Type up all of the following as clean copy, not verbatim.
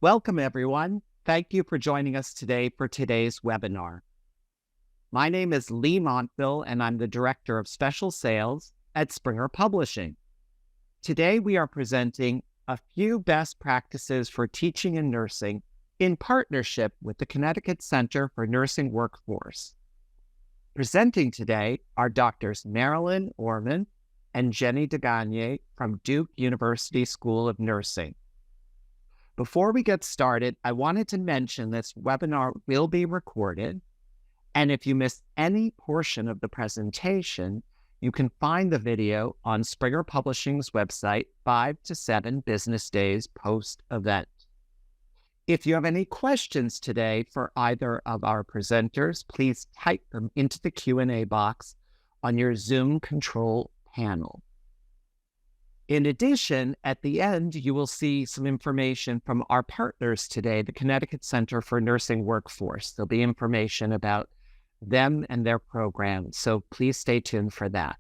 Welcome, everyone. Thank you for joining us today for today's webinar. My name is Lee Montville, and I'm the Director of Special Sales at Springer Publishing. Today, we are presenting a few best practices for teaching and nursing in partnership with the Connecticut Center for Nursing Workforce. Presenting today are Drs. Marilyn Oermann and Jennie Gagne from Duke University School of Nursing. Before we get started, I wanted to mention this webinar will be recorded, and if you missed any portion of the presentation, you can find the video on Springer Publishing's website 5 to 7 business days post-event. If you have any questions today for either of our presenters, please type them into the Q&A box on your Zoom control panel. In addition, at the end, you will see some information from our partners today, the Connecticut Center for Nursing Workforce. There'll be information about them and their program, so please stay tuned for that.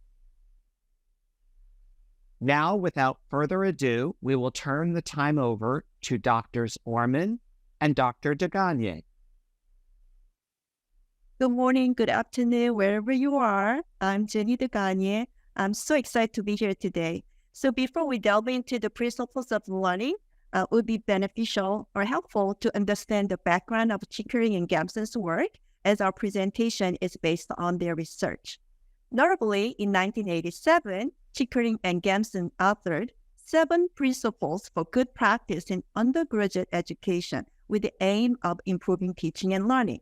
Now, without further ado, we will turn the time over to Drs. Oermann and Dr. Gagne. Good morning, good afternoon, wherever you are. I'm Jennie Gagne. I'm so excited to be here today. So before we delve into the principles of learning, it would be beneficial or helpful to understand the background of Chickering and Gamson's work, as our presentation is based on their research. Notably, in 1987, Chickering and Gamson authored 7 principles for good practice in undergraduate education with the aim of improving teaching and learning.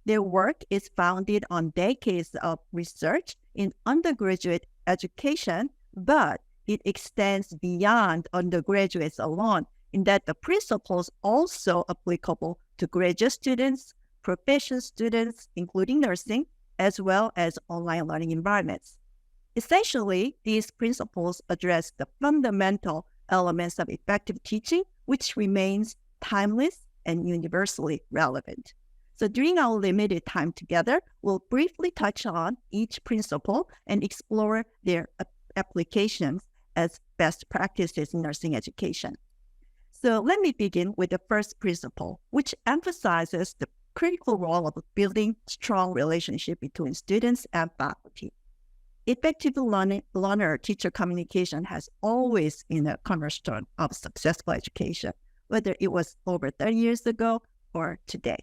Their work is founded on decades of research in undergraduate education, but it extends beyond undergraduates alone, in that the principles also applicable to graduate students, professional students, including nursing, as well as online learning environments. Essentially, these principles address the fundamental elements of effective teaching, which remains timeless and universally relevant. So during our limited time together, we'll briefly touch on each principle and explore their applications as best practices in nursing education. So let me begin with the first principle, which emphasizes the critical role of building strong relationship between students and faculty. Effective learner-teacher communication has always been a cornerstone of successful education, whether it was over 30 years ago or today.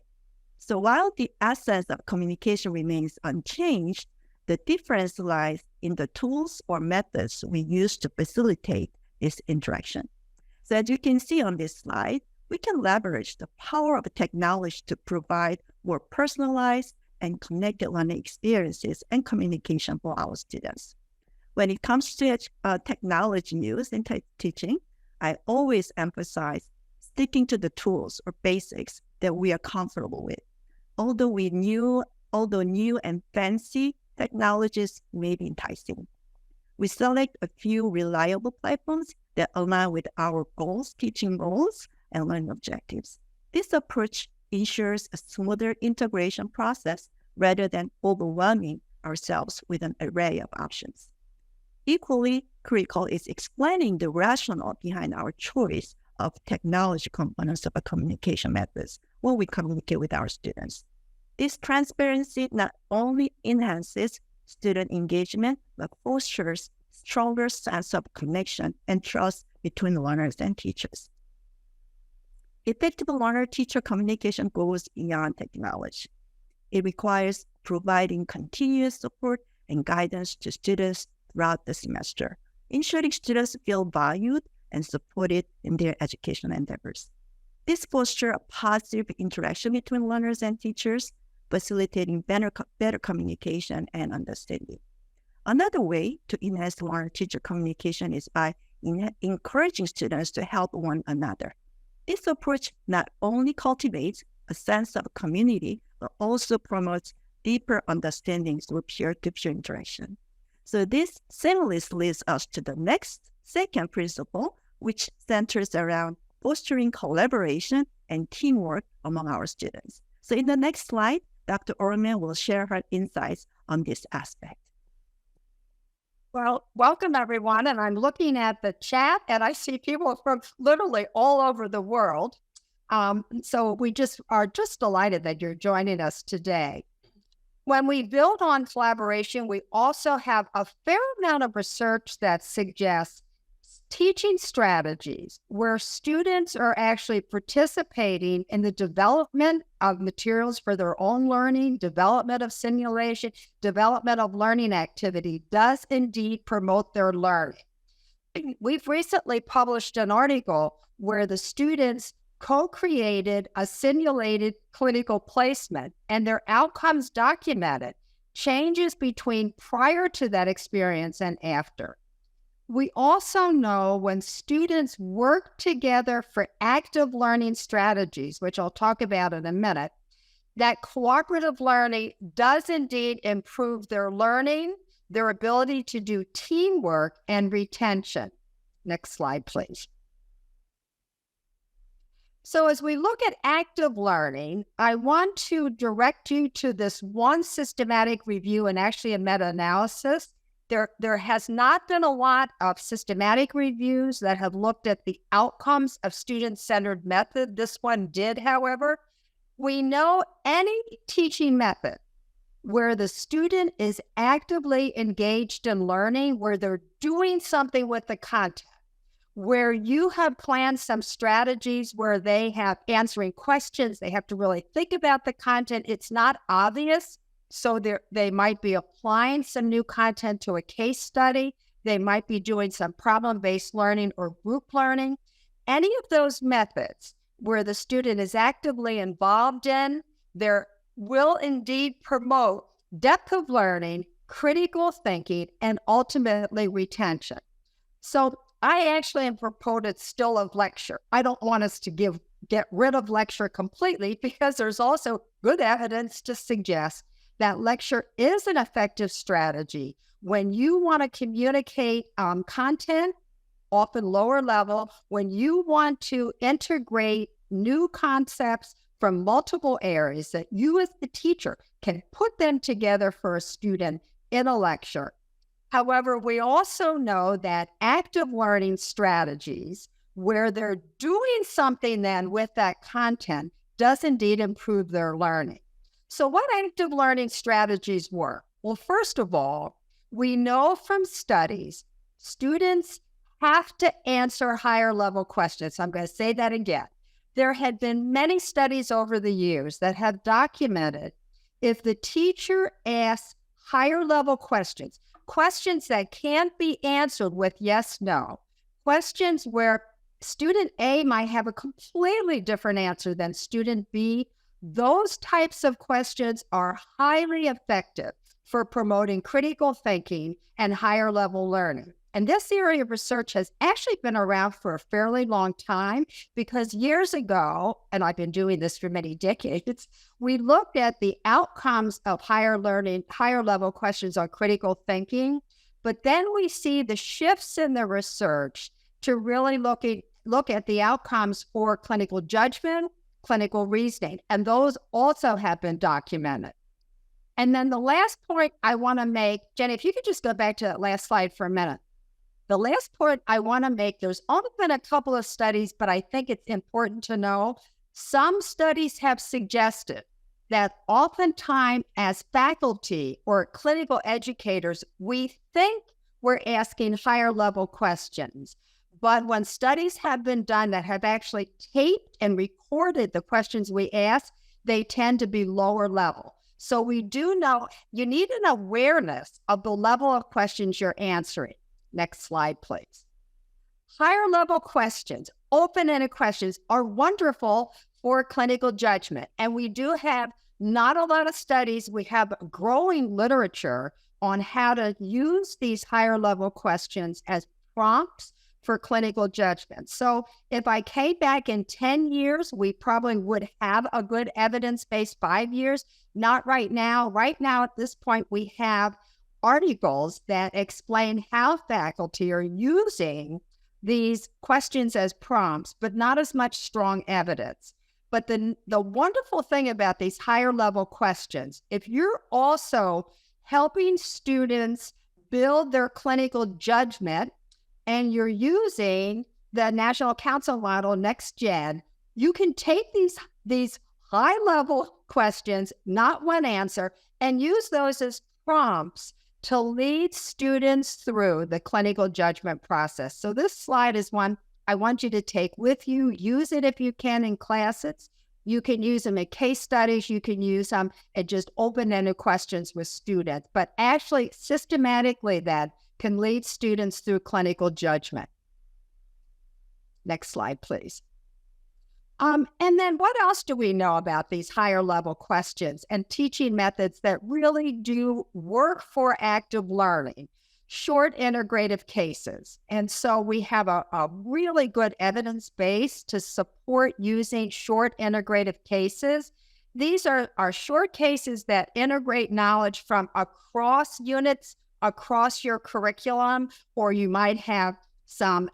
So while the essence of communication remains unchanged, the difference lies in the tools or methods we use to facilitate this interaction. So as you can see on this slide, we can leverage the power of technology to provide more personalized and connected learning experiences and communication for our students. When it comes to technology use in teaching, I always emphasize sticking to the tools or basics that we are comfortable with. Although new and fancy technologies may be enticing, we select a few reliable platforms that align with our goals, teaching goals, and learning objectives. This approach ensures a smoother integration process rather than overwhelming ourselves with an array of options. Equally critical is explaining the rationale behind our choice of technology components of our communication methods when we communicate with our students. This transparency not only enhances student engagement, but fosters stronger sense of connection and trust between learners and teachers. Effective learner-teacher communication goes beyond technology. It requires providing continuous support and guidance to students throughout the semester, ensuring students feel valued and supported in their educational endeavors. This fosters a positive interaction between learners and teachers, facilitating better communication and understanding. Another way to enhance learner-teacher communication is by encouraging students to help one another. This approach not only cultivates a sense of community, but also promotes deeper understanding through peer-to-peer interaction. So this seamlessly leads us to the second principle, which centers around fostering collaboration and teamwork among our students. So in the next slide, Dr. Oermann will share her insights on this aspect. Well, welcome everyone. And I'm looking at the chat and I see people from literally all over the world. So we are just delighted that you're joining us today. When we build on collaboration, we also have a fair amount of research that suggests teaching strategies where students are actually participating in the development of materials for their own learning, development of simulation, development of learning activity does indeed promote their learning. We've recently published an article where the students co-created a simulated clinical placement and their outcomes documented changes between prior to that experience and after. We also know when students work together for active learning strategies, which I'll talk about in a minute, that cooperative learning does indeed improve their learning, their ability to do teamwork, and retention. Next slide, please. So as we look at active learning, I want to direct you to this one systematic review and actually a meta-analysis. There has not been a lot of systematic reviews that have looked at the outcomes of student-centered method. This one did, however. We know any teaching method where the student is actively engaged in learning, where they're doing something with the content, where you have planned some strategies where they have answering questions, they have to really think about the content. It's not obvious, so they might be applying some new content to a case study. They might be doing some problem-based learning or group learning. Any of those methods where the student is actively involved in, there will indeed promote depth of learning, critical thinking, and ultimately retention. So I actually am a proponent still of lecture. I don't want us to get rid of lecture completely because there's also good evidence to suggest that lecture is an effective strategy when you want to communicate content, often lower level, when you want to integrate new concepts from multiple areas that you as the teacher can put them together for a student in a lecture. However, we also know that active learning strategies, where they're doing something then with that content, does indeed improve their learning. So what active learning strategies work? Well, first of all, we know from studies, students have to answer higher level questions. I'm going to say that again. There had been many studies over the years that have documented if the teacher asks higher level questions that can't be answered with yes, no, questions where student A might have a completely different answer than student B, those types of questions are highly effective for promoting critical thinking and higher level learning. And this area of research has actually been around for a fairly long time because years ago, and I've been doing this for many decades, we looked at the outcomes of higher learning, higher level questions on critical thinking, but then we see the shifts in the research to really look at the outcomes for clinical judgment, clinical reasoning, and those also have been documented. And then the last point I want to make, Jennie, if you could just go back to that last slide for a minute. The last point I want to make, there's only been a couple of studies, but I think it's important to know. Some studies have suggested that oftentimes as faculty or clinical educators, we think we're asking higher level questions. But when studies have been done that have actually taped and recorded the questions we ask, they tend to be lower level. So we do know you need an awareness of the level of questions you're answering. Next slide, please. Higher level questions, open-ended questions are wonderful for clinical judgment. And we do have not a lot of studies. We have growing literature on how to use these higher level questions as prompts for clinical judgment. So if I came back in 10 years, we probably would have a good evidence-based 5 years. Not right now. Right now, at this point, we have articles that explain how faculty are using these questions as prompts, but not as much strong evidence. But the wonderful thing about these higher level questions, if you're also helping students build their clinical judgment and you're using the National Council Model Next Gen, You can take these high-level questions, not one answer, and use those as prompts to lead students through the clinical judgment process. So this slide is one I want you to take with you. Use it if you can in classes. You can use them in case studies. You can use them at just open-ended questions with students. But actually, systematically, that can lead students through clinical judgment. Next slide, please. And then what else do we know about these higher level questions and teaching methods that really do work for active learning? Short integrative cases. And so we have a really good evidence base to support using short integrative cases. These are short cases that integrate knowledge from across units, across your curriculum, or you might have some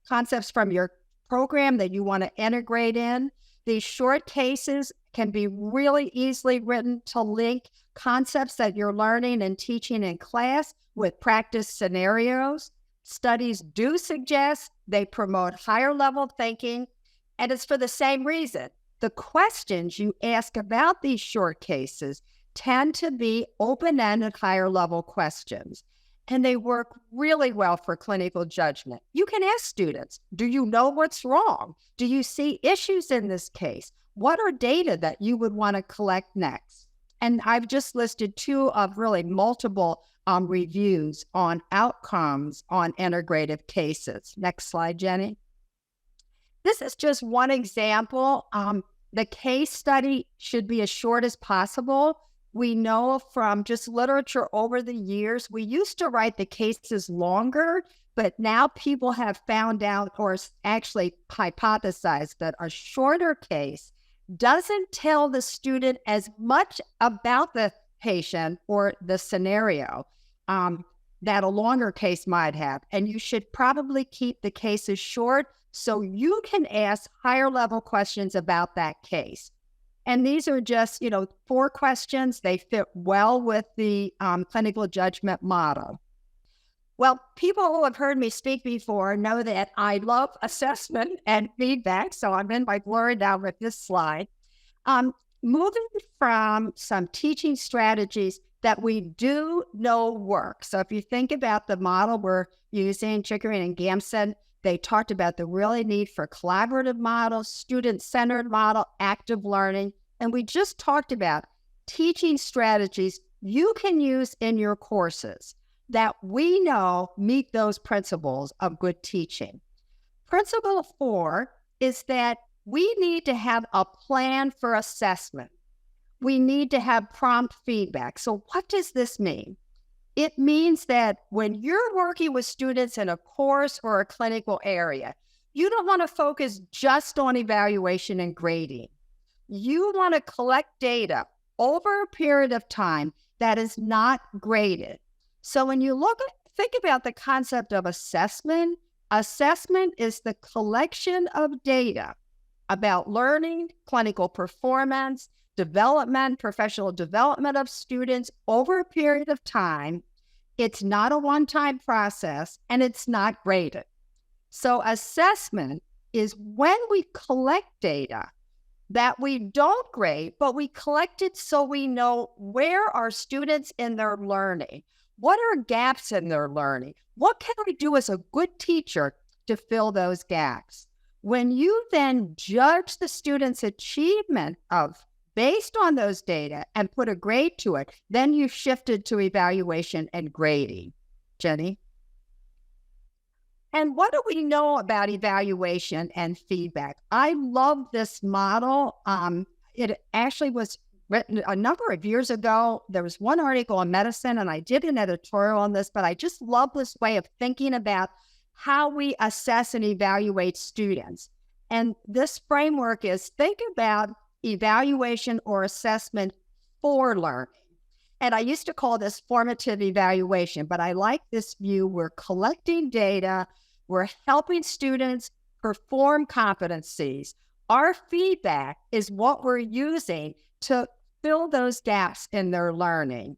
concepts from your program that you want to integrate in. These short cases can be really easily written to link concepts that you're learning and teaching in class with practice scenarios. Studies do suggest they promote higher level thinking, and it's for the same reason. The questions you ask about these short cases tend to be open-ended higher level questions. And they work really well for clinical judgment. You can ask students, do you know what's wrong? Do you see issues in this case? What are data that you would want to collect next? And I've just listed two of really multiple reviews on outcomes on integrative cases. Next slide, Jennie. This is just one example. The case study should be as short as possible. We know from just literature over the years, we used to write the cases longer, but now people have found out or actually hypothesized that a shorter case doesn't tell the student as much about the patient or the scenario that a longer case might have. And you should probably keep the cases short so you can ask higher level questions about that case. And these are just, 4 questions. They fit well with the clinical judgment model. Well, people who have heard me speak before know that I love assessment and feedback. So I'm in my glory now with this slide. Moving from some teaching strategies that we do know work. So if you think about the model we're using, Chickering and Gamson, they talked about the really need for collaborative models, student-centered model, active learning. And we just talked about teaching strategies you can use in your courses that we know meet those principles of good teaching. Principle 4 is that we need to have a plan for assessment. We need to have prompt feedback. So what does this mean? It means that when you're working with students in a course or a clinical area, you don't want to focus just on evaluation and grading. You want to collect data over a period of time that is not graded. So when you think about the concept of assessment, assessment is the collection of data about learning, clinical performance, development, professional development of students over a period of time. It's not a one-time process and it's not graded. So assessment is when we collect data that we don't grade, but we collect it so we know where are students in their learning. What are gaps in their learning? What can we do as a good teacher to fill those gaps? When you then judge the student's achievement based on those data and put a grade to it, then you've shifted to evaluation and grading. Jennie? And what do we know about evaluation and feedback? I love this model. It actually was written a number of years ago. There was one article on medicine, and I did an editorial on this, but I just love this way of thinking about how we assess and evaluate students. And this framework is think about evaluation or assessment for learning. And I used to call this formative evaluation, but I like this view. We're collecting data. We're helping students perform competencies. Our feedback is what we're using to fill those gaps in their learning.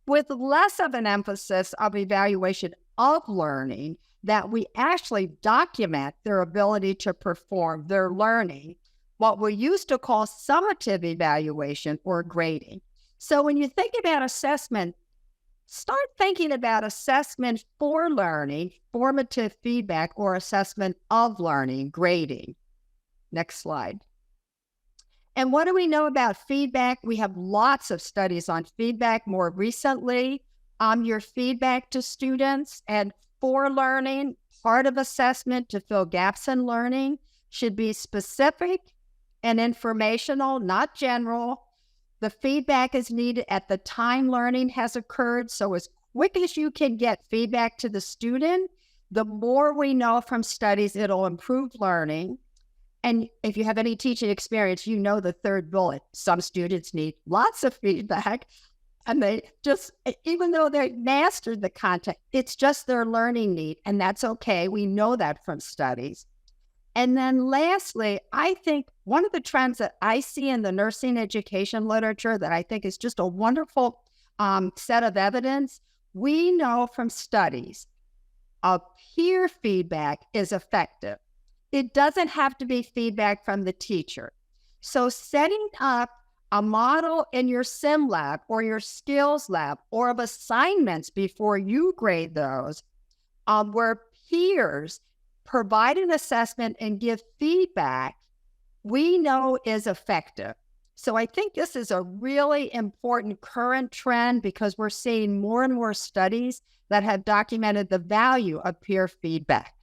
With less of an emphasis of evaluation of learning, that we actually document their ability to perform, their learning, what we used to call summative evaluation or grading. So when you think about assessment, start thinking about assessment for learning, formative feedback, or assessment of learning, grading. Next slide. And what do we know about feedback? We have lots of studies on feedback. More recently, your feedback to students and for learning, part of assessment to fill gaps in learning should be specific and informational, not general. The feedback is needed at the time learning has occurred. So as quick as you can get feedback to the student, the more we know from studies, it'll improve learning. And if you have any teaching experience, you know the third bullet. Some students need lots of feedback, and they just, even though they mastered the content, it's just their learning need, and that's okay. We know that from studies. And then lastly, I think one of the trends that I see in the nursing education literature that I think is just a wonderful set of evidence, we know from studies, peer feedback is effective. It doesn't have to be feedback from the teacher. So setting up a model in your sim lab or your skills lab or of assignments before you grade those, where peers provide an assessment and give feedback, we know is effective. So I think this is a really important current trend because we're seeing more and more studies that have documented the value of peer feedback.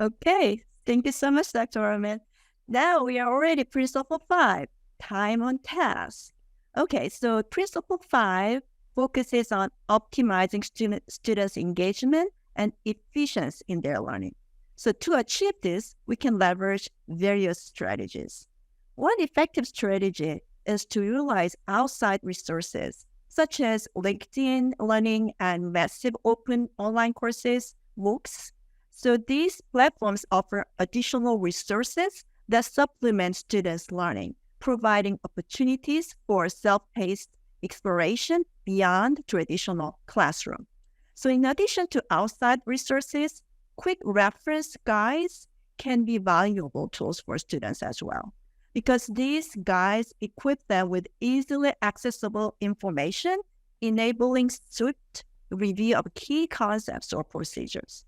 Okay, thank you so much, Dr. Oermann. Now we are already Principle 5, time on task. Okay, so Principle 5 focuses on optimizing students' engagement and efficiency in their learning. So to achieve this, we can leverage various strategies. One effective strategy is to utilize outside resources, such as LinkedIn Learning and massive open online courses, MOOCs. So these platforms offer additional resources that supplement students' learning, providing opportunities for self-paced exploration beyond traditional classroom. So in addition to outside resources, quick reference guides can be valuable tools for students as well, because these guides equip them with easily accessible information, enabling swift review of key concepts or procedures.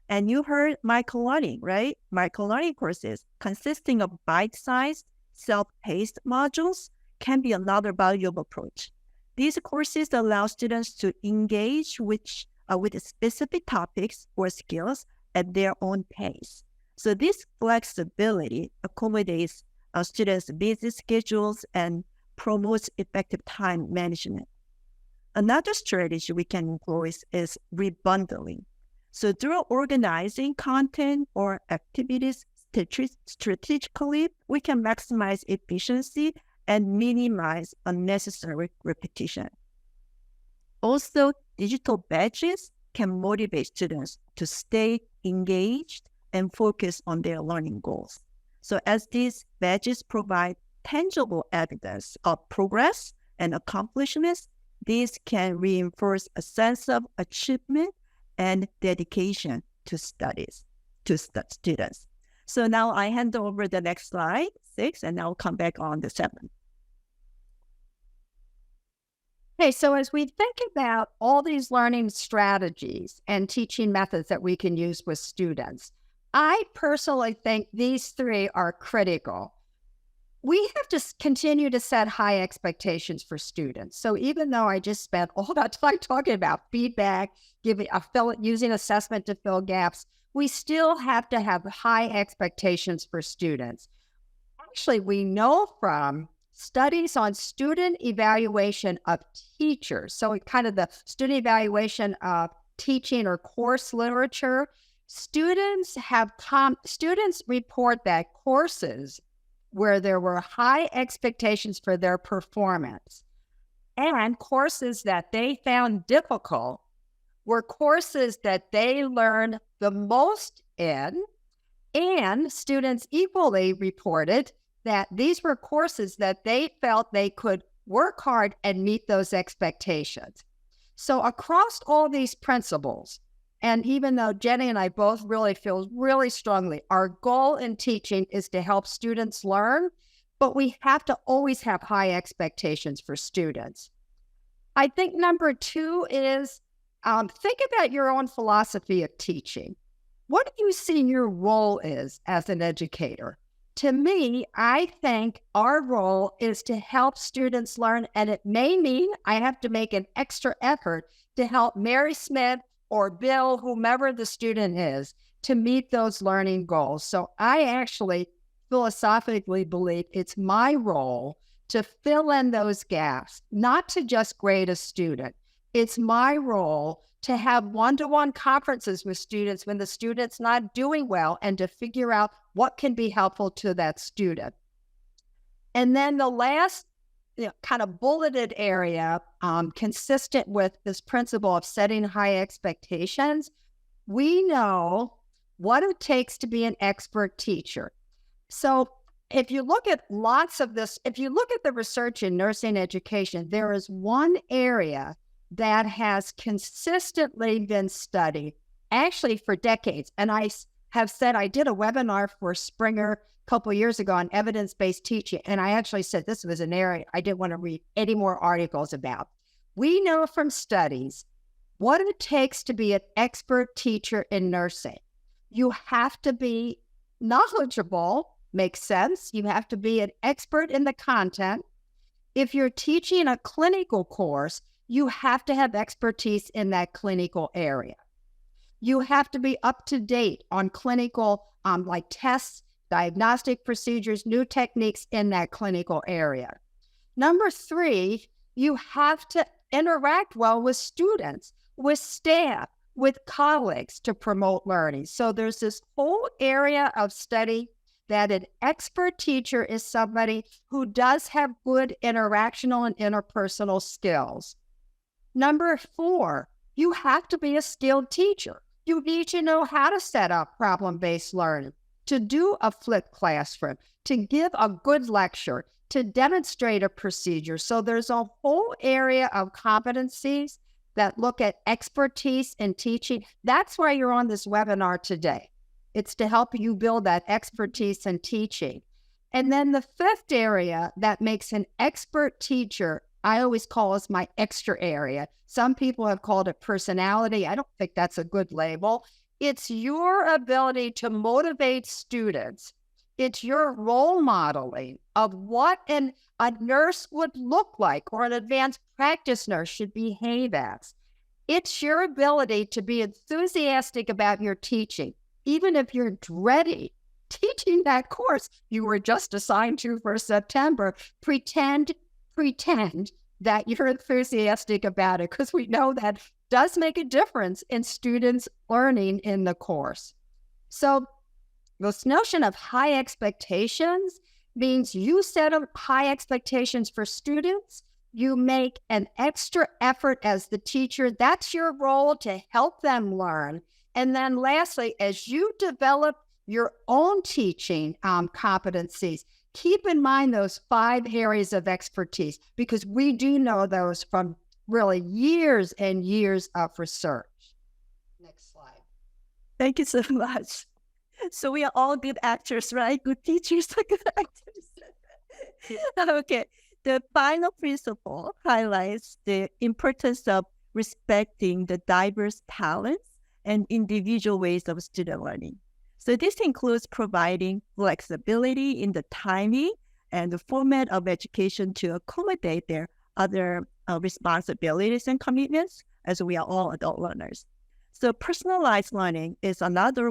And you heard microlearning, right? Microlearning courses consisting of bite-sized, self-paced modules can be another valuable approach. These courses allow students to engage with specific topics or skills at their own pace. So this flexibility accommodates students' busy schedules and promotes effective time management. Another strategy we can employ is rebundling. So through organizing content or activities strategically, we can maximize efficiency and minimize unnecessary repetition. Also, digital badges can motivate students to stay engaged and focus on their learning goals. So as these badges provide tangible evidence of progress and accomplishments, these can reinforce a sense of achievement and dedication to studies, to students. So now I hand over the next slide, 6, and I'll come back on the 7. Okay, so as we think about all these learning strategies and teaching methods that we can use with students, I personally think these 3 are critical. We have to continue to set high expectations for students. So even though I just spent all that time talking about feedback, using assessment to fill gaps, we still have to have high expectations for students. Actually, we know from studies on student evaluation of teachers, so kind of the student evaluation of teaching or course literature, students report that courses where there were high expectations for their performance and courses that they found difficult were courses that they learned the most in, and students equally reported that these were courses that they felt they could work hard and meet those expectations. So across all these principles, And even though Jennie and I both really feel really strongly, our goal in teaching is to help students learn, but we have to always have high expectations for students. I think number 2 is think about your own philosophy of teaching. What do you see your role is as an educator? To me, I think our role is to help students learn, and it may mean I have to make an extra effort to help Mary Smith or Bill, whomever the student is, to meet those learning goals. So I actually philosophically believe it's my role to fill in those gaps, not to just grade a student. It's my role to have one-to-one conferences with students when the student's not doing well and to figure out what can be helpful to that student. And then the last kind of bulleted area, consistent with this principle of setting high expectations, we know what it takes to be an expert teacher. So if you look at lots of this, if you look at the research in nursing education, there is one area that has consistently been studied, actually for decades. And I have said, I did a webinar for Springer a couple of years ago on evidence-based teaching. And I actually said this was an area I didn't want to read any more articles about. We know from studies what it takes to be an expert teacher in nursing. You have to be knowledgeable, makes sense. You have to be an expert in the content. If you're teaching a clinical course, you have to have expertise in that clinical area. You have to be up to date on clinical, like tests, diagnostic procedures, new techniques in that clinical area. Number 3, you have to interact well with students, with staff, with colleagues to promote learning. So there's this whole area of study that an expert teacher is somebody who does have good interactional and interpersonal skills. Number 4, you have to be a skilled teacher. You need to know how to set up problem-based learning, to do a flipped classroom, to give a good lecture, to demonstrate a procedure. So there's a whole area of competencies that look at expertise in teaching. That's why you're on this webinar today. It's to help you build that expertise in teaching. And then the 5th area that makes an expert teacher, I always call this my extra area. Some people have called it personality. I don't think that's a good label. It's your ability to motivate students. It's your role modeling of what a nurse would look like or an advanced practice nurse should behave as. It's your ability to be enthusiastic about your teaching, even if you're dreading teaching that course you were just assigned to for September. Pretend that you're enthusiastic about it, because we know that does make a difference in students learning in the course. So this notion of high expectations means you set up high expectations for students. You make an extra effort as the teacher. That's your role, to help them learn. And then lastly, as you develop your own teaching competencies, keep in mind those 5 areas of expertise, because we do know those from really years and years of research. Next slide. Thank you so much. So we are all good actors, right? Good teachers are good actors. Okay. The final principle highlights the importance of respecting the diverse talents and individual ways of student learning. So this includes providing flexibility in the timing and the format of education to accommodate their other responsibilities and commitments, as we are all adult learners. So personalized learning is another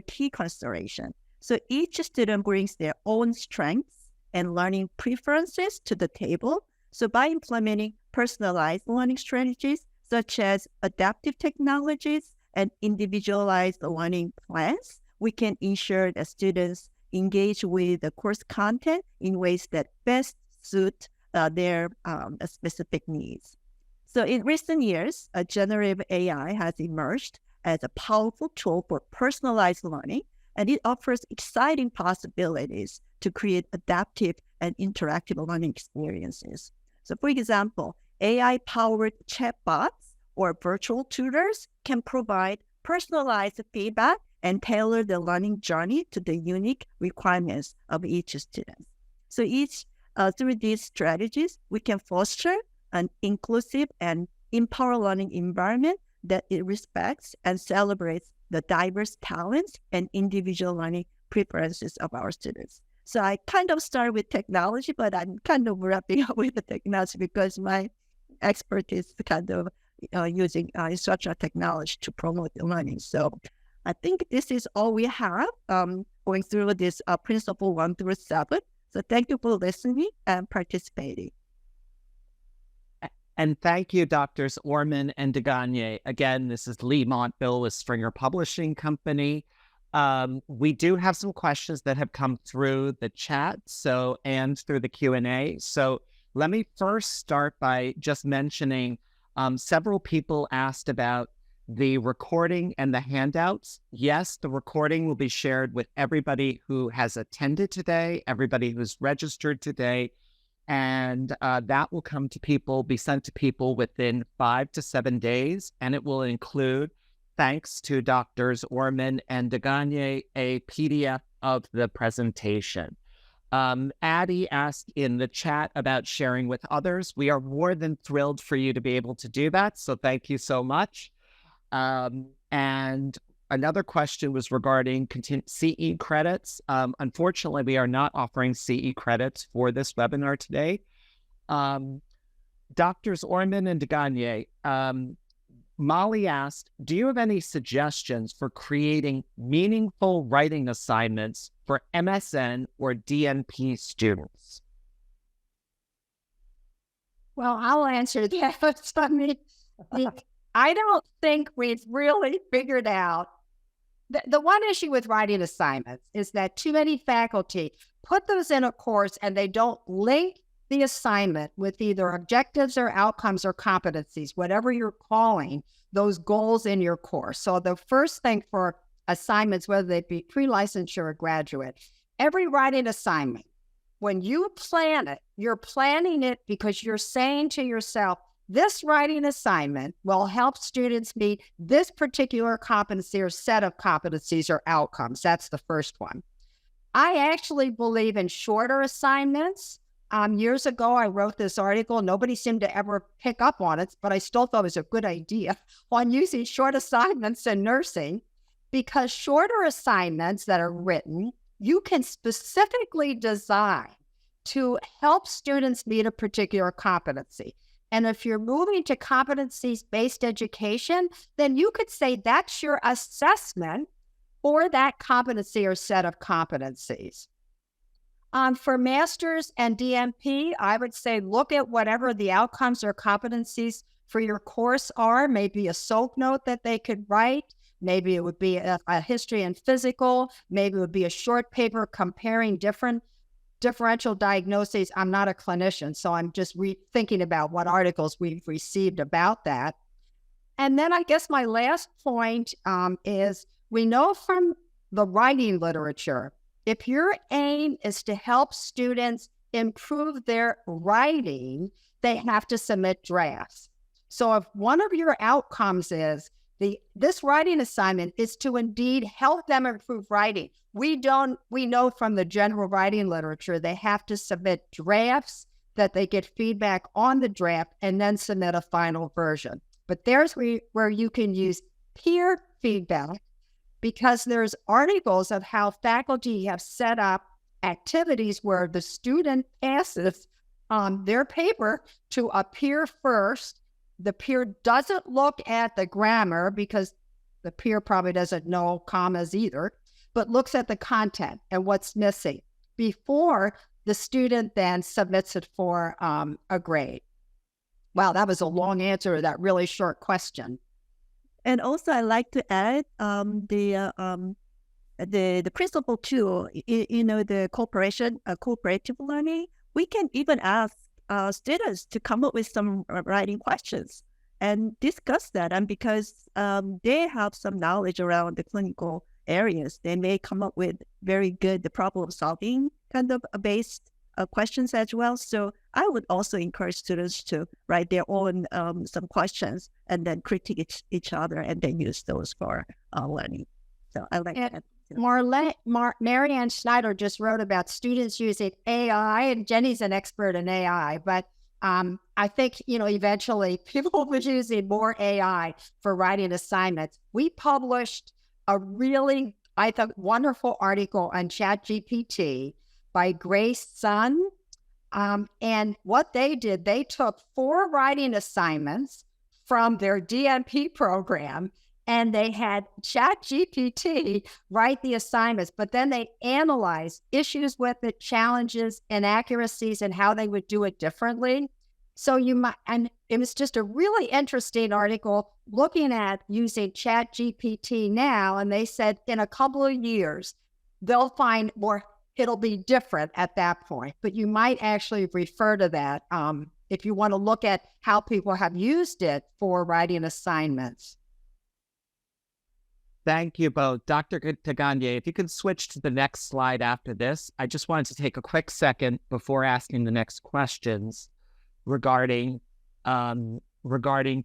key consideration. So each student brings their own strengths and learning preferences to the table. So by implementing personalized learning strategies, such as adaptive technologies and individualized learning plans, we can ensure that students engage with the course content in ways that best suit their specific needs. So in recent years, generative AI has emerged as a powerful tool for personalized learning, and it offers exciting possibilities to create adaptive and interactive learning experiences. So for example, AI-powered chatbots or virtual tutors can provide personalized feedback and tailor the learning journey to the unique requirements of each student. So through these strategies, we can foster an inclusive and empower learning environment that it respects and celebrates the diverse talents and individual learning preferences of our students. So I kind of start with technology, but I'm kind of wrapping up with the technology because my expertise is kind of using instructional technology to promote the learning. So I think this is all we have going through this principle 1 through 7. So thank you for listening and participating. And thank you, Drs. Oermann and Gagne. Again, this is Lee Montville with Springer Publishing Company. We do have some questions that have come through the chat and through the Q&A. So let me first start by just mentioning several people asked about the recording and the handouts. Yes, the recording will be shared with everybody who has attended today, everybody who's registered today, and that will be sent to people within 5 to 7 days, and it will include, thanks to Drs. Oermann and Gagne, a PDF of the presentation. Addie asked in the chat about sharing with others. We are more than thrilled for you to be able to do that, so thank you so much. And another question was regarding CE credits. Unfortunately, we are not offering CE credits for this webinar today. Drs. Oermann and Gagne, Molly asked, do you have any suggestions for creating meaningful writing assignments for MSN or DNP students? Well, I'll answer that. I don't think we've really figured out. The one issue with writing assignments is that too many faculty put those in a course and they don't link the assignment with either objectives or outcomes or competencies, whatever you're calling those goals in your course. So the first thing for assignments, whether they be pre-licensure or graduate, every writing assignment, when you plan it, you're planning it because you're saying to yourself, this writing assignment will help students meet this particular competency or set of competencies or outcomes. That's the first one. I actually believe in shorter assignments. Years ago, I wrote this article. Nobody seemed to ever pick up on it, but I still thought it was a good idea on using short assignments in nursing, because shorter assignments that are written, you can specifically design to help students meet a particular competency. And if you're moving to competencies-based education, then you could say that's your assessment for that competency or set of competencies. For masters and DNP, I would say look at whatever the outcomes or competencies for your course are. Maybe a SOAP note that they could write. Maybe it would be a history and physical. Maybe it would be a short paper comparing different differential diagnoses. I'm not a clinician, so I'm just thinking about what articles we've received about that. And then I guess my last point is we know from the writing literature, if your aim is to help students improve their writing, they have to submit drafts. So if one of your outcomes is this writing assignment is to indeed help them improve writing, we know from the general writing literature, they have to submit drafts, that they get feedback on the draft, and then submit a final version. But there's where you can use peer feedback, because there's articles of how faculty have set up activities where the student passes their paper to a peer first. The peer doesn't look at the grammar because the peer probably doesn't know commas either, but looks at the content and what's missing before the student then submits it for a grade. Wow, that was a long answer to that really short question. And also, I like to add the principle 2, the cooperative learning. We can even ask students to come up with some writing questions and discuss that. And because they have some knowledge around the clinical areas, they may come up with very good problem solving kind of based questions as well. So I would also encourage students to write their own some questions and then critique each other and then use those for learning. So I like that. Marianne Schneider just wrote about students using AI, and Jennie's an expert in AI, but I think, eventually people will be using more AI for writing assignments. We published a really, I thought, wonderful article on ChatGPT by Grace Sun. And what they did, they took 4 writing assignments from their DMP program, and they had ChatGPT write the assignments, but then they analyzed issues with it, challenges, inaccuracies, and how they would do it differently. So and it was just a really interesting article looking at using ChatGPT now, and they said in a couple of years, they'll find it'll be different at that point, but you might actually refer to that if you want to look at how people have used it for writing assignments. Thank you both. Dr. Gagne, if you can switch to the next slide after this. I just wanted to take a quick second before asking the next questions regarding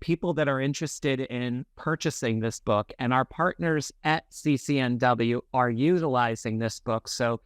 people that are interested in purchasing this book. And our partners at CCNW are utilizing this book. So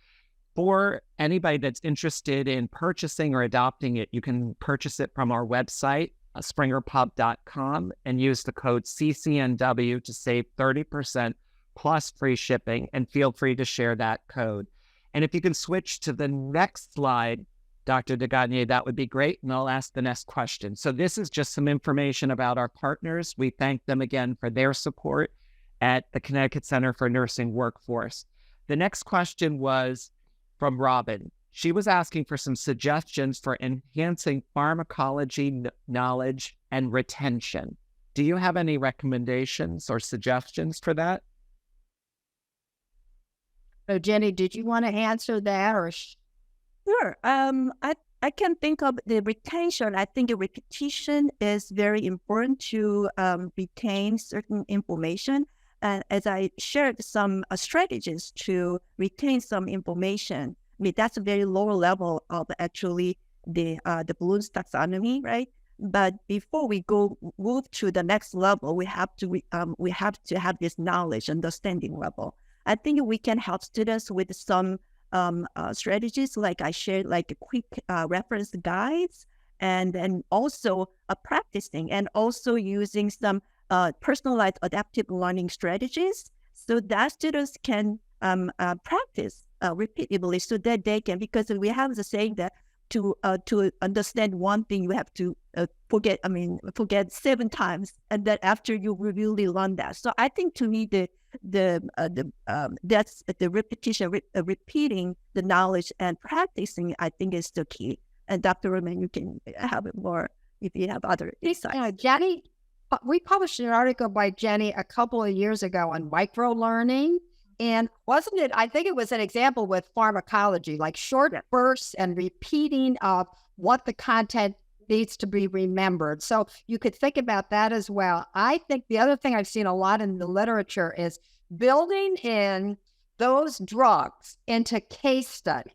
for anybody that's interested in purchasing or adopting it, you can purchase it from our website, springerpub.com, and use the code CCNW to save 30% plus free shipping, and feel free to share that code. And if you can switch to the next slide, Dr. Gagne, that would be great, and I'll ask the next question. So this is just some information about our partners. We thank them again for their support at the Connecticut Center for Nursing Workforce. The next question was from Robin. She was asking for some suggestions for enhancing pharmacology knowledge and retention. Do you have any recommendations or suggestions for that? So Jennie, did you want to answer that? Or Sure. I can think of the retention. I think the repetition is very important to retain certain information. And as I shared some strategies to retain some information, I mean, that's a very lower level of actually the Bloom's taxonomy, right? But before we move to the next level, we have to have this knowledge, understanding level. I think we can help students with some strategies, like I shared, like quick reference guides, and then also practicing, and also using some personalized adaptive learning strategies, so that students can practice repeatedly, so that they can, because we have the saying that to understand one thing, you have to forget 7 times, and then after you really learn that. So I think, to me, that's the repetition, repeating the knowledge and practicing, I think, is the key. And Dr. Oermann, you can have it more if you have other insights. Jennie, we published an article by Jennie a couple of years ago on micro-learning. And wasn't it, I think it was an example with pharmacology, like short bursts and repeating of what the content needs to be remembered. So you could think about that as well. I think the other thing I've seen a lot in the literature is building in those drugs into case studies.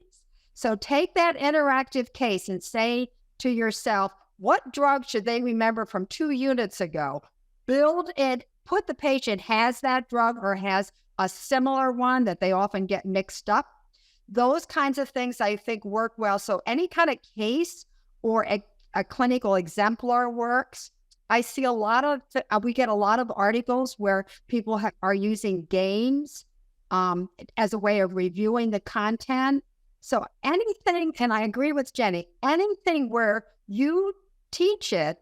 So take that interactive case and say to yourself, what drug should they remember from 2 units ago? Build it, put the patient has that drug or has a similar one that they often get mixed up. Those kinds of things I think work well. So any kind of case or a clinical exemplar works. I see we get a lot of articles where people are using games as a way of reviewing the content. So anything, and I agree with Jennie, anything where you teach it,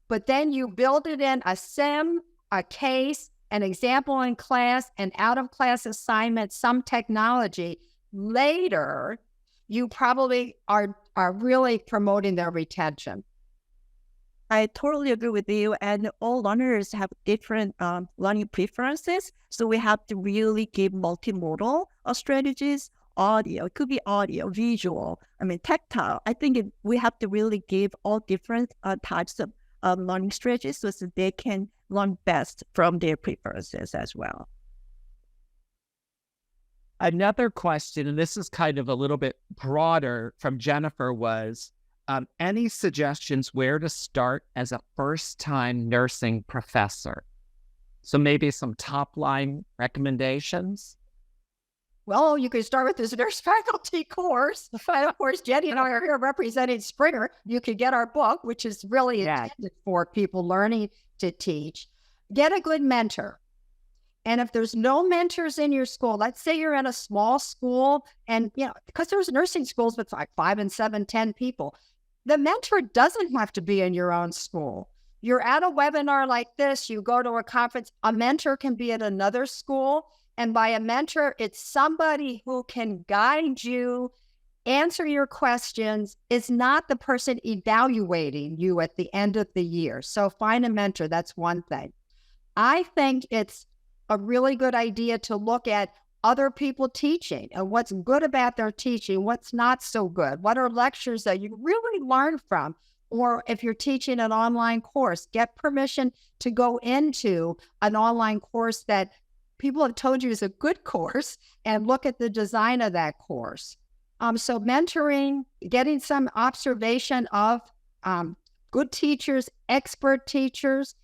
but then you build it in a sim, a case, an example in class, an out-of-class assignment, some technology, later, you probably are really promoting their retention. I totally agree with you. And all learners have different learning preferences. So we have to really give multimodal strategies, audio, it could be audio, visual, tactile. I think we have to really give all different types of learning strategies so that they can learn best from their preferences as well. Another question, and this is kind of a little bit broader from Jennifer, was any suggestions where to start as a first-time nursing professor? So maybe some top-line recommendations? Well, you can start with this nurse faculty course. And of course, Jennie and I are here representing Springer. You can get our book, which is really intended for people learning to teach. Get a good mentor. And if there's no mentors in your school, let's say you're in a small school and, because there's nursing schools with like 5 and 7, 10 people, the mentor doesn't have to be in your own school. You're at a webinar like this, you go to a conference, a mentor can be at another school. And by a mentor, it's somebody who can guide you, answer your questions, is not the person evaluating you at the end of the year. So find a mentor. That's one thing. I think it's a really good idea to look at other people teaching and what's good about their teaching, what's not so good, what are lectures that you really learn from, or if you're teaching an online course, get permission to go into an online course that people have told you is a good course and look at the design of that course. So mentoring, getting some observation of good teachers, expert teachers,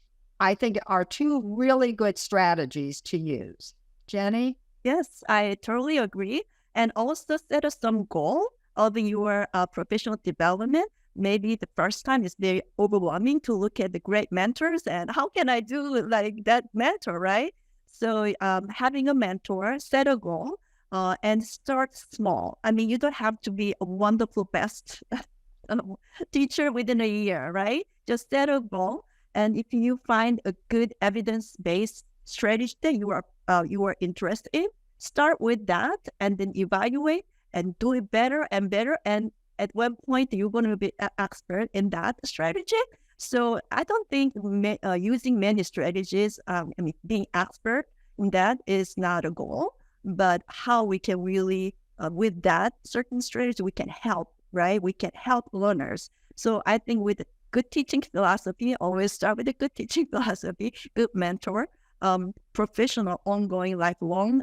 I think are 2 really good strategies to use. Jennie? Yes, I totally agree. And also set some goal of your professional development. Maybe the first time is very overwhelming to look at the great mentors and how can I do like that mentor, right? So having a mentor, set a goal and start small. I mean, you don't have to be a wonderful best teacher within a year, right? Just set a goal. And if you find a good evidence-based strategy that you are interested in, start with that and then evaluate and do it better and better. And at one point, you're going to be an expert in that strategy. So I don't think using many strategies, being expert in that is not a goal, but how we can really, with that certain strategy, we can help, right? We can help learners. So I think with good teaching philosophy, always start with a good teaching philosophy, good mentor, professional, ongoing, lifelong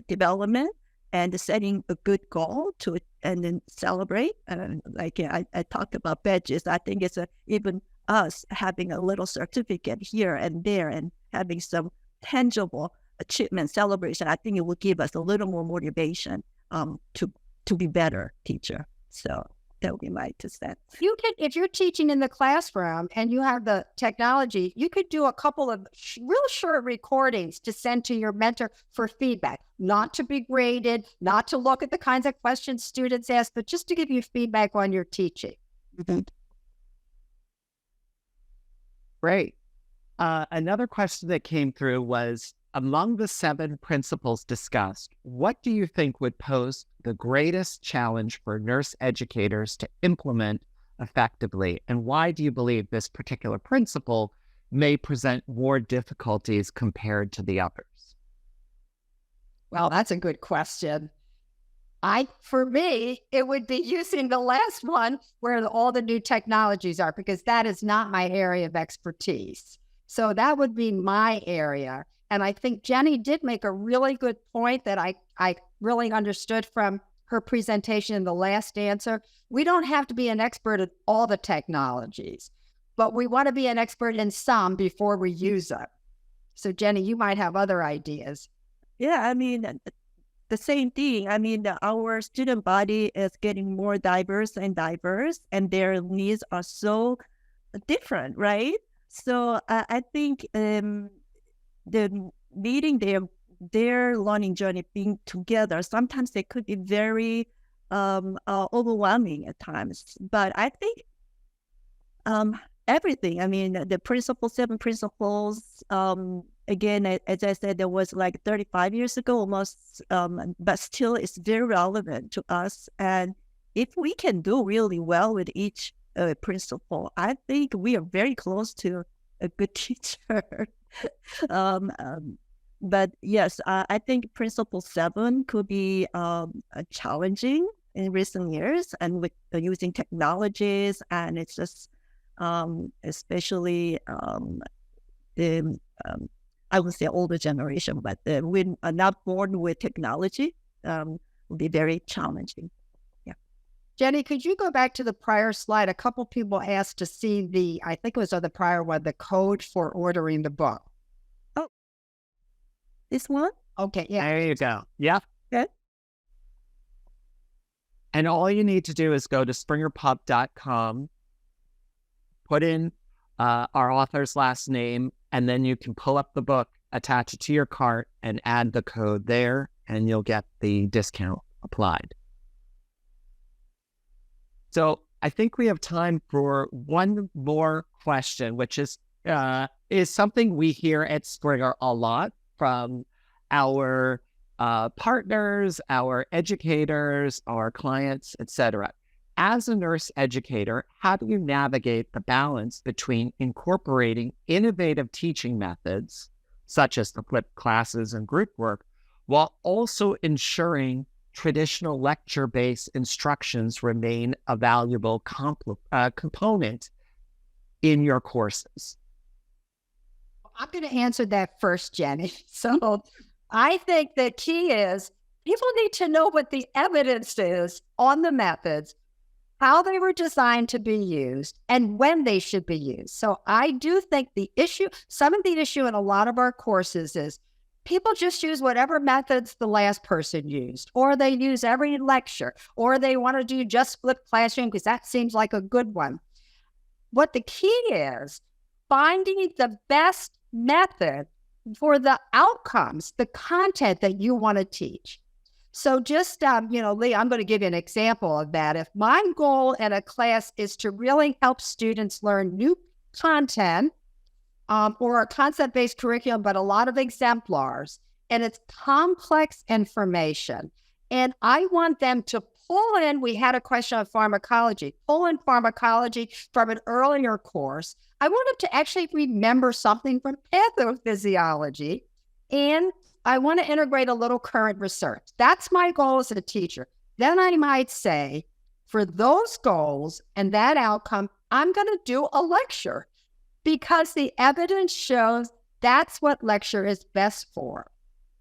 development, and setting a good goal to it, and then celebrate. I talked about badges. I think it's even us having a little certificate here and there and having some tangible achievement celebration. I think it will give us a little more motivation to be better teacher. So that would be my 2 cents. You can, if you're teaching in the classroom and you have the technology, you could do a couple of real short recordings to send to your mentor for feedback, not to be graded, not to look at the kinds of questions students ask, but just to give you feedback on your teaching. Mm-hmm. Great. Another question that came through was, among the 7 principles discussed, what do you think would pose the greatest challenge for nurse educators to implement effectively? And why do you believe this particular principle may present more difficulties compared to the others? Well, that's a good question. For me, it would be using the last one where all the new technologies are, because that is not my area of expertise. So that would be my area. And I think Jennie did make a really good point that I really understood from her presentation in the last answer. We don't have to be an expert at all the technologies, but we want to be an expert in some before we use them. So Jennie, you might have other ideas. Yeah, I mean, the same thing. I mean, our student body is getting more diverse, and their needs are so different, right? So I think the meeting their learning journey being together, sometimes they could be very overwhelming at times. But I think everything, I mean, the 7 principles, again, as I said, there was like 35 years ago almost, but still it's very relevant to us. And if we can do really well with each principle, I think we are very close to a good teacher. But yes, I think principle 7 could be challenging in recent years, and with using technologies, and it's just especially I would say older generation, but we are not born with technology, will be very challenging. Jennie, could you go back to the prior slide? A couple people asked to see I think it was on the prior one, the code for ordering the book. Oh, this one? Okay, yeah. There you go. Yep. Okay. And all you need to do is go to springerpub.com, put in our author's last name, and then you can pull up the book, attach it to your cart, and add the code there, and you'll get the discount applied. So I think we have time for one more question, which is something we hear at Springer a lot from our partners, our educators, our clients, etc. As a nurse educator, how do you navigate the balance between incorporating innovative teaching methods, such as the flipped classes and group work, while also ensuring traditional lecture-based instructions remain a valuable component in your courses? I'm going to answer that first, Jennie. So I think the key is people need to know what the evidence is on the methods, how they were designed to be used, and when they should be used. So I do think some of the issue in a lot of our courses is people just use whatever methods the last person used, or they use every lecture, or they want to do just flipped classroom because that seems like a good one. What the key is, finding the best method for the outcomes, the content that you want to teach. So just, Lee, I'm going to give you an example of that. If my goal in a class is to really help students learn new content, or a concept-based curriculum, but a lot of exemplars, and it's complex information. And I want them to pull in, we had a question on pharmacology, pull in pharmacology from an earlier course. I want them to actually remember something from pathophysiology, and I want to integrate a little current research. That's my goal as a teacher. Then I might say, for those goals and that outcome, I'm going to do a lecture, because the evidence shows that's what lecture is best for.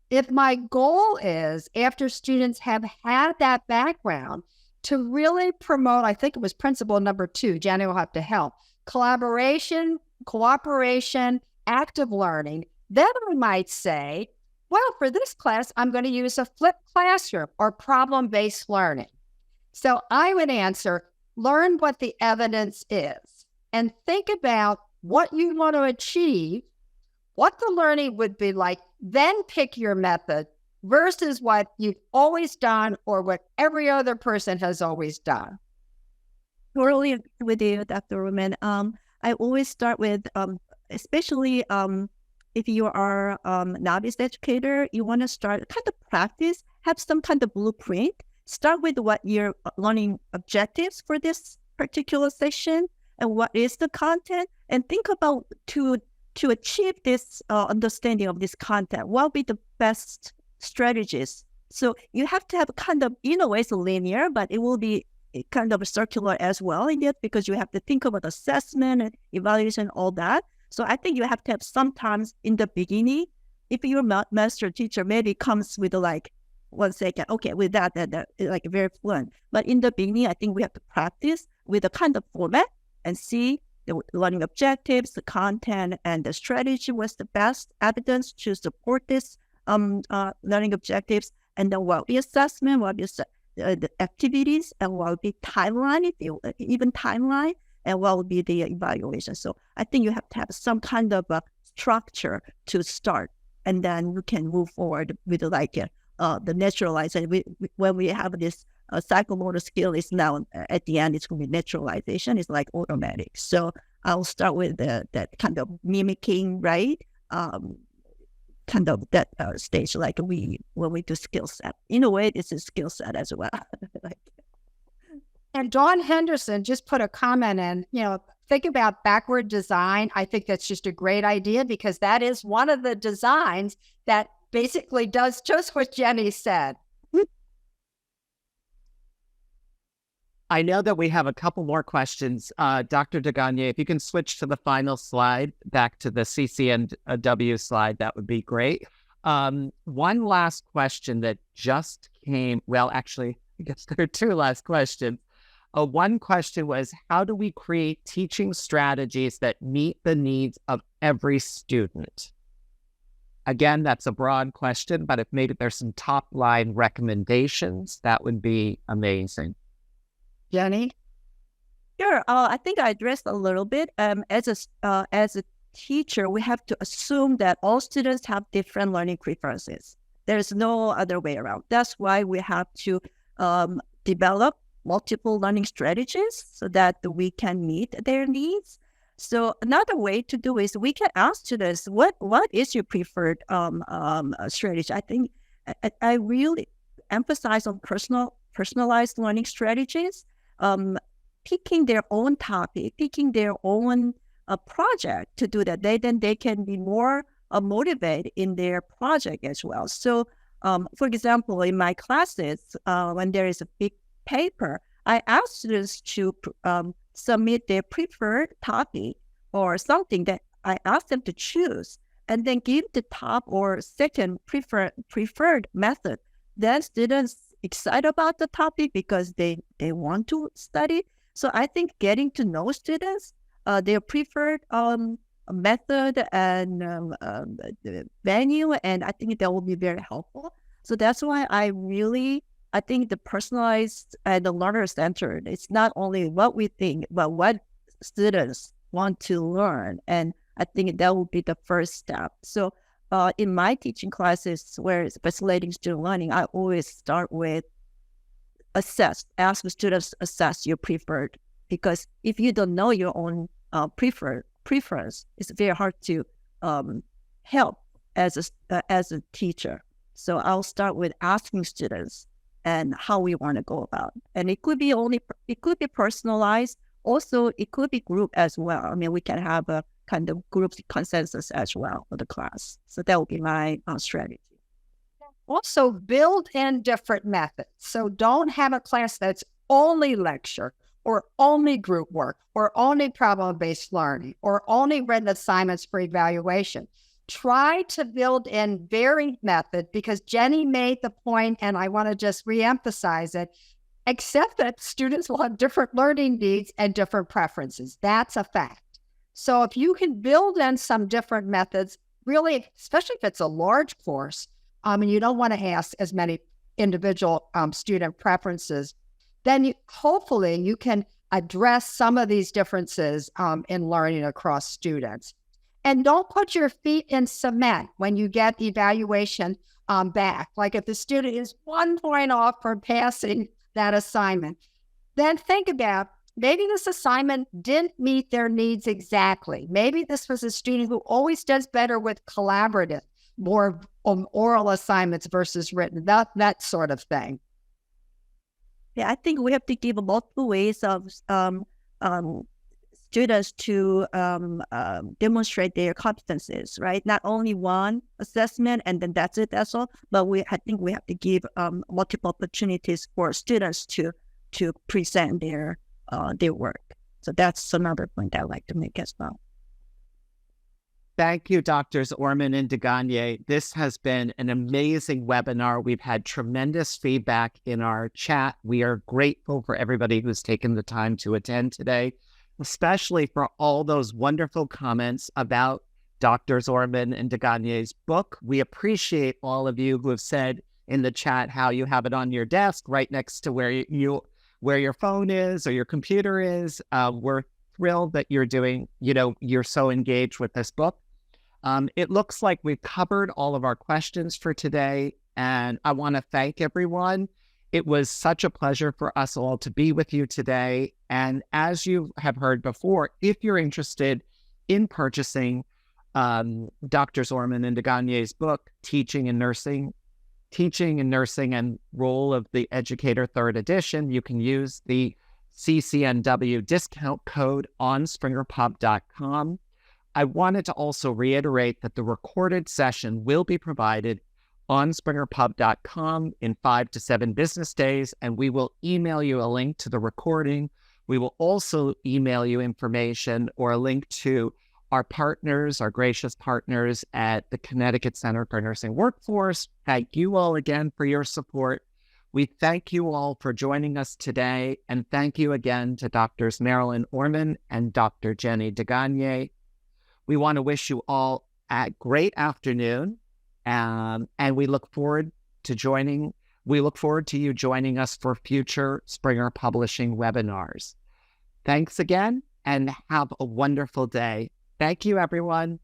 If my goal is, after students have had that background, to really promote, I think it was principle number 2, Jennie will have to help, collaboration, cooperation, active learning, then I might say, well, for this class, I'm going to use a flipped classroom or problem-based learning. So I would answer, learn what the evidence is and think about what you want to achieve, what the learning would be like, then pick your method versus what you've always done or what every other person has always done. Totally agree with you, Dr. Oermann. I always start with, especially if you are a novice educator, you want to start kind of practice, have some kind of blueprint. Start with what your learning objectives for this particular session and what is the content, and think about to achieve this understanding of this content, what will be the best strategies. So you have to have kind of, in a way, it's linear, but it will be kind of circular as well in it, because you have to think about assessment and evaluation, all that. So I think you have to have sometimes in the beginning, if your master teacher maybe comes with like 1 second, okay, with that like very fluent. But in the beginning, I think we have to practice with a kind of format and see the learning objectives, the content, and the strategy was the best evidence to support this learning objectives, and then what will be assessment, what will be the activities, and what will be timeline, even timeline, and what will be the evaluation. So I think you have to have some kind of a structure to start, and then you can move forward with like the naturalization. When we have this psychomotor skill is now at the end, it's going to be naturalization. It's like automatic. So I'll start with that kind of mimicking, right? Kind of that stage, like when we do skill set. In a way, it's a skill set as well. And Dawn Henderson just put a comment in, think about backward design. I think that's just a great idea, because that is one of the designs that basically does just what Jennie said. I know that we have a couple more questions. Dr. de Gagne, if you can switch to the final slide, back to the CCNW slide, that would be great. One last question that just came, well, actually, I guess there are two last questions. One question was, how do we create teaching strategies that meet the needs of every student? Again, that's a broad question, but if maybe there's some top line recommendations, that would be amazing. Jennie? Sure. I think I addressed a little bit. As a teacher, we have to assume that all students have different learning preferences. There's no other way around. That's why we have to develop multiple learning strategies so that we can meet their needs. So another way to do is we can ask students, what is your preferred strategy? I think I really emphasize on personalized learning strategies, picking their own topic, picking their own project to do that. Then they can be more motivated in their project as well. So, for example, in my classes, when there is a big paper, I ask students to submit their preferred topic or something that I ask them to choose, and then give the top or second preferred method. Then students excited about the topic because they want to study. So I think getting to know students, their preferred method and the venue, and I think that will be very helpful. So that's why I think the personalized and the learner-centered, it's not only what we think, but what students want to learn. And I think that will be the first step. So in my teaching classes where it's facilitating student learning, I always start with ask the students to assess your preferred, because if you don't know your own preference, it's very hard to help as a teacher. So I'll start with asking students and how we want to go about. And it could be personalized. Also, it could be group as well. I mean, we can have a kind of group consensus as well for the class. So that would be my strategy. Also, build in different methods. So don't have a class that's only lecture or only group work or only problem-based learning or only written assignments for evaluation. Try to build in varied method, because Jennie made the point, and I want to just reemphasize it, accept that students will have different learning needs and different preferences. That's a fact. So if you can build in some different methods, really, especially if it's a large course, and you don't want to ask as many individual student preferences, then hopefully you can address some of these differences in learning across students. And don't put your feet in cement when you get evaluation back. Like if the student is 1 point off from passing that assignment, then think about, maybe this assignment didn't meet their needs exactly. Maybe this was a student who always does better with collaborative, more oral assignments versus written, that sort of thing. Yeah, I think we have to give multiple ways of students to demonstrate their competencies, right? Not only one assessment and then that's it, that's all. But I think we have to give multiple opportunities for students to present their work. So that's another point I'd like to make as well. Thank you, Drs. Oermann and de Gagne. This has been an amazing webinar. We've had tremendous feedback in our chat. We are grateful for everybody who's taken the time to attend today, especially for all those wonderful comments about Drs. Oermann and de Gagne's book. We appreciate all of you who have said in the chat how you have it on your desk right next to where your phone is or your computer is. We're thrilled that you're so engaged with this book. It looks like we've covered all of our questions for today, and I want to thank everyone. It was such a pleasure for us all to be with you today. And as you have heard before, if you're interested in purchasing Drs. Oermann and de Gagne's book, Teaching and Nursing and Role of the Educator 3rd edition, you can use the CCNW discount code on springerpub.com. I wanted to also reiterate that the recorded session will be provided on springerpub.com in 5 to 7 business days, and we will email you a link to the recording. We will also email you information or a link to our partners, our gracious partners at the Connecticut Center for Nursing Workforce. Thank you all again for your support. We thank you all for joining us today, and thank you again to Drs. Marilyn Oermann and Dr. Jennie de Gagne. We want to wish you all a great afternoon, and we look forward to you joining us for future Springer Publishing webinars. Thanks again, and have a wonderful day. Thank you, everyone.